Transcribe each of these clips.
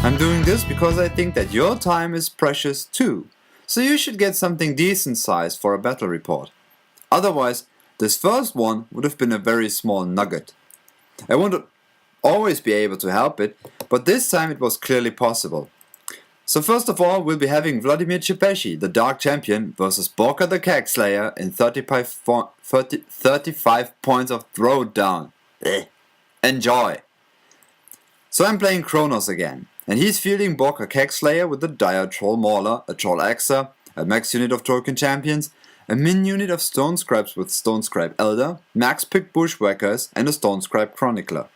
I'm doing this because I think that your time is precious too, so you should get something decent sized for a battle report. Otherwise, this first one would have been a very small nugget. I won't always be able to help it, but this time it was clearly possible. So first of all, we'll be having Vladimir Tzepesci, the Dark Champion, versus Borka the Keg Slayer in 35 points of throwdown. Enjoy! So I'm playing Kronos again, and he's fielding Borka Keg Slayer with the Dire Troll Mauler, a Troll Axer, a max unit of Token Champions, a min unit of Stone Scribes with Stone Scribe Elder, max pick Bushwhackers, and a Stone Scribe Chronicler.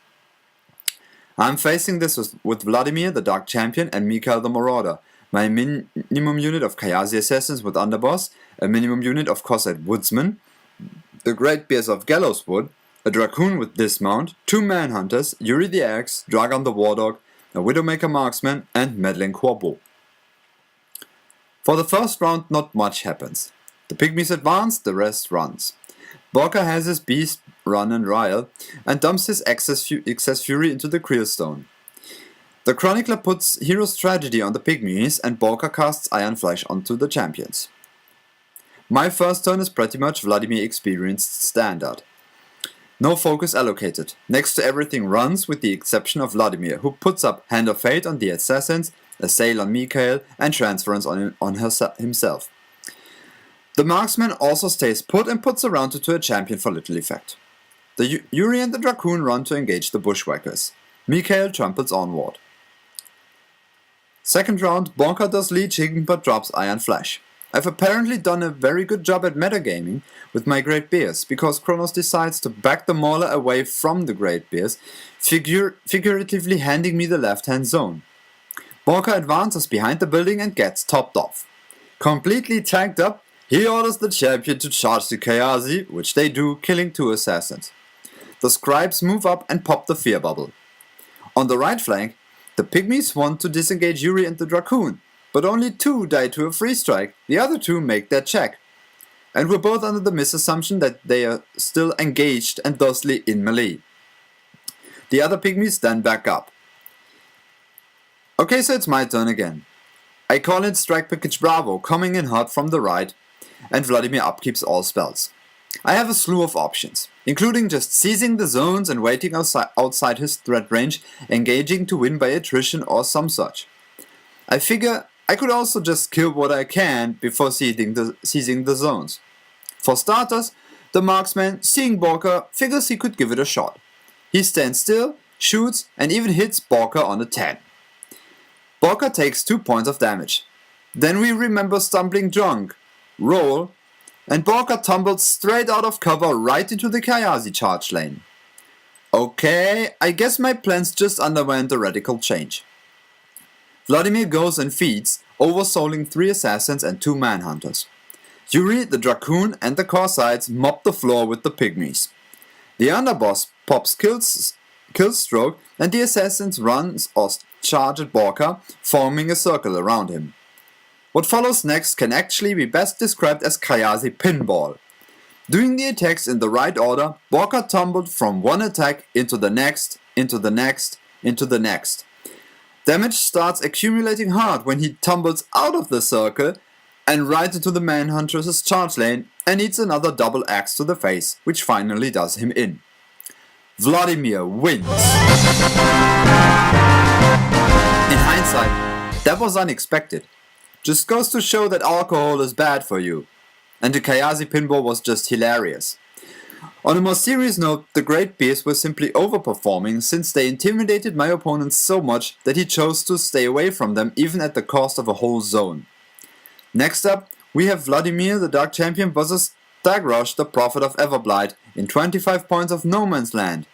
I'm facing this with Vladimir, the Dark Champion, and Mikhail the Marauder, my minimum unit of Kayazi Assassins with Underboss, a minimum unit of Cossack Woodsmen, the Great Bears of Gallowswood, a Dracoon with Dismount, 2 Manhunters, Yuri the Axe, Dragon the Wardog, a Widowmaker Marksman, and Meddling Corbeau. For the first round, not much happens. The pygmies advance, the rest runs. Borka has his beast run and rile, and dumps his excess fury into the Creelstone. The Chronicler puts Hero's Tragedy on the pygmies, and Borka casts Iron Flash onto the champions. My first turn is pretty much Vladimir experienced standard. No focus allocated. Next to everything runs with the exception of Vladimir, who puts up Hand of Fate on the assassins, Assail on Mikhail, and Transference on himself. The marksman also stays put and puts a rounder to a champion for little effect. The Yuri and the Dracoon run to engage the Bushwhackers. Mikhail tramples onward. Second round, Borka does leeching but drops Iron Flash. I've apparently done a very good job at metagaming with my Great Bears, because Kronos decides to back the Mauler away from the Great Bears, figuratively handing me the left-hand zone. Borka advances behind the building and gets topped off. Completely tanked up, he orders the champion to charge the Kayazi, which they do, killing 2 assassins. The scribes move up and pop the fear bubble. On the right flank, the pygmies want to disengage Yuri and the Dracoon, but only 2 die to a free strike, the other 2 make their check. And we're both under the misassumption that they are still engaged and thusly in melee. The other pygmies then back up. Okay, so it's my turn again. I call in Strike Package Bravo, coming in hot from the right, and Vladimir upkeeps all spells. I have a slew of options, including just seizing the zones and waiting outside his threat range, engaging to win by attrition or some such. I figure I could also just kill what I can before seizing the zones. For starters, the marksman, seeing Borka, figures he could give it a shot. He stands still, shoots, and even hits Borka on a 10. Borka takes 2 points of damage. Then we remember Stumbling Drunk, roll, and Borka tumbles straight out of cover right into the Kayazi charge lane. Okay, I guess my plans just underwent a radical change. Vladimir goes and feeds, oversouling 3 assassins and 2 manhunters. Yuri, the Dracoon, and the Corsairs mop the floor with the pygmies. The underboss pops Killstroke, and the assassins runs or charge at Borka, forming a circle around him. What follows next can actually be best described as Kayazi pinball. Doing the attacks in the right order, Borka tumbled from one attack into the next, into the next, into the next. Damage starts accumulating hard when he tumbles out of the circle and right into the Manhunter's charge lane and eats another double axe to the face, which finally does him in. Vladimir wins. In hindsight, that was unexpected. Just goes to show that alcohol is bad for you. And the Kayazi pinball was just hilarious. On a more serious note, the Great Bears were simply overperforming since they intimidated my opponent so much that he chose to stay away from them even at the cost of a whole zone. Next up, we have Vladimir the Dark Champion vs Thagrosh the Prophet of Everblight in 25 points of No Man's Land.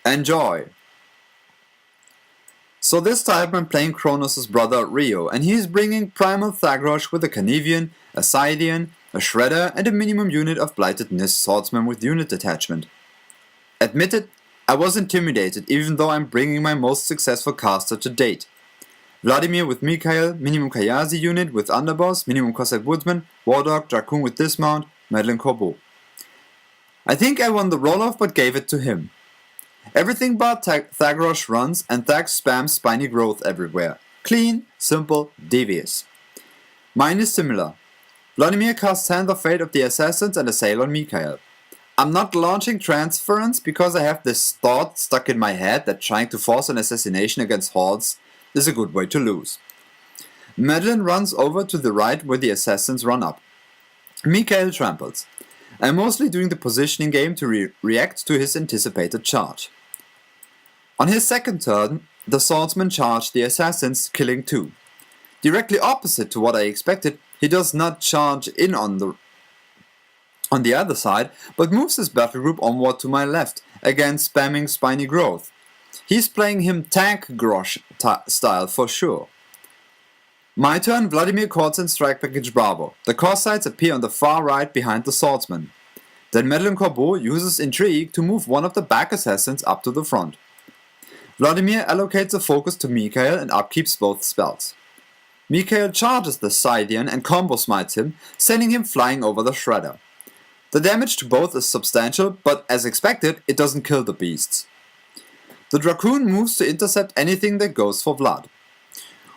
Enjoy! So this time I'm playing Kronos' brother Rio, and he's bringing Primal Thagrosh with a Carnivian, a Scythian, a Shredder, and a minimum unit of Blighted Nis Swordsman with unit attachment. Admitted, I was intimidated even though I'm bringing my most successful caster to date. Vladimir with Mikhail, minimum Kayazi unit with Underboss, minimum Cossack Woodsman, Wardog, Dracoon with Dismount, Meddling Corbeau. I think I won the roll-off but gave it to him. Everything but Thagrosh runs and Thag spams Spiny Growth everywhere. Clean, simple, devious. Mine is similar. Vladimir casts Hand of Fate of the Assassins and Assail on Mikhail. I'm not launching Transference because I have this thought stuck in my head that trying to force an assassination against Halls is a good way to lose. Madeline runs over to the right where the assassins run up. Mikhail tramples. I'm mostly doing the positioning game to react to his anticipated charge. On his second turn, the swordsman charged the assassins, killing 2. Directly opposite to what I expected, he does not charge in on the other side, but moves his battle group onward to my left, again spamming Spiny Growth. He's playing him Thagrosh style for sure. My turn, Vladimir calls in Strike Package Bravo. The Cossacks appear on the far right behind the swordsman. Then Madeleine Corbeau uses Intrigue to move one of the back assassins up to the front. Vladimir allocates a focus to Mikhail and upkeeps both spells. Mikhail charges the Scythian and combo smites him, sending him flying over the Shredder. The damage to both is substantial, but as expected, it doesn't kill the beasts. The Dracoon moves to intercept anything that goes for Vlad.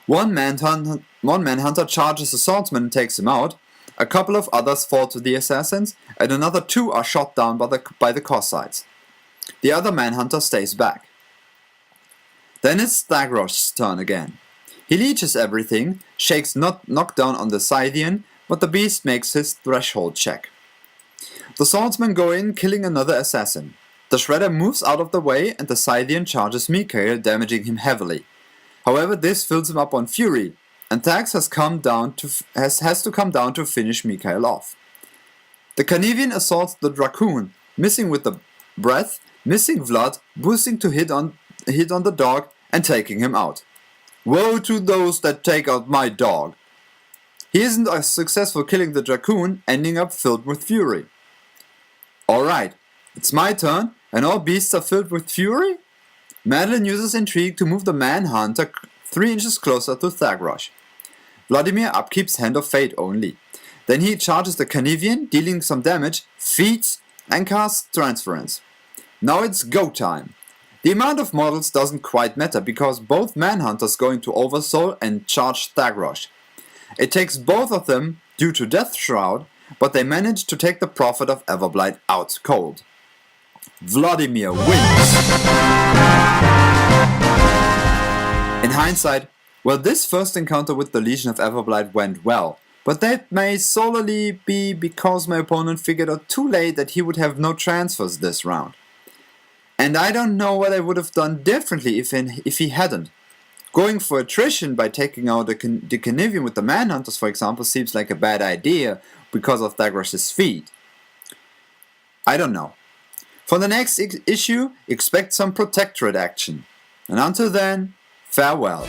One Manhunter charges the swordsman and takes him out, a couple of others fall to the assassins, and another 2 are shot down by the Cossacks. The other Manhunter stays back. Then it's Thagrosh's turn again. He leeches everything, shakes knockdown on the Scythian, but the beast makes his threshold check. The swordsmen go in, killing another assassin. The Shredder moves out of the way and the Scythian charges Mikhail, damaging him heavily. However, this fills him up on fury, and Thax has to come down to finish Mikhail off. The Carnivian assaults the Dracoon, missing with the breath, missing Vlad, boosting to hit on the dog and taking him out. Woe to those that take out my dog. He isn't as successful killing the Dracoon, ending up filled with fury. Alright, it's my turn, and all beasts are filled with fury? Madeline uses Intrigue to move the Manhunter 3 inches closer to Thagrosh. Vladimir upkeeps Hand of Fate only. Then he charges the Carnivian, dealing some damage, feeds, and casts Transference. Now it's go time. The amount of models doesn't quite matter because both Manhunters go into Oversoul and charge Thagrosh. It takes both of them due to Death Shroud, but they manage to take the Prophet of Everblight out cold. Vladimir wins! In hindsight, well, this first encounter with the Legion of Everblight went well, but that may solely be because my opponent figured out too late that he would have no transfers this round. And I don't know what I would have done differently if he hadn't. Going for attrition by taking out the Carnivian with the Manhunters, for example, seems like a bad idea because of Thagrosh's feat. I don't know. For the next issue, expect some Protectorate action. And until then, farewell.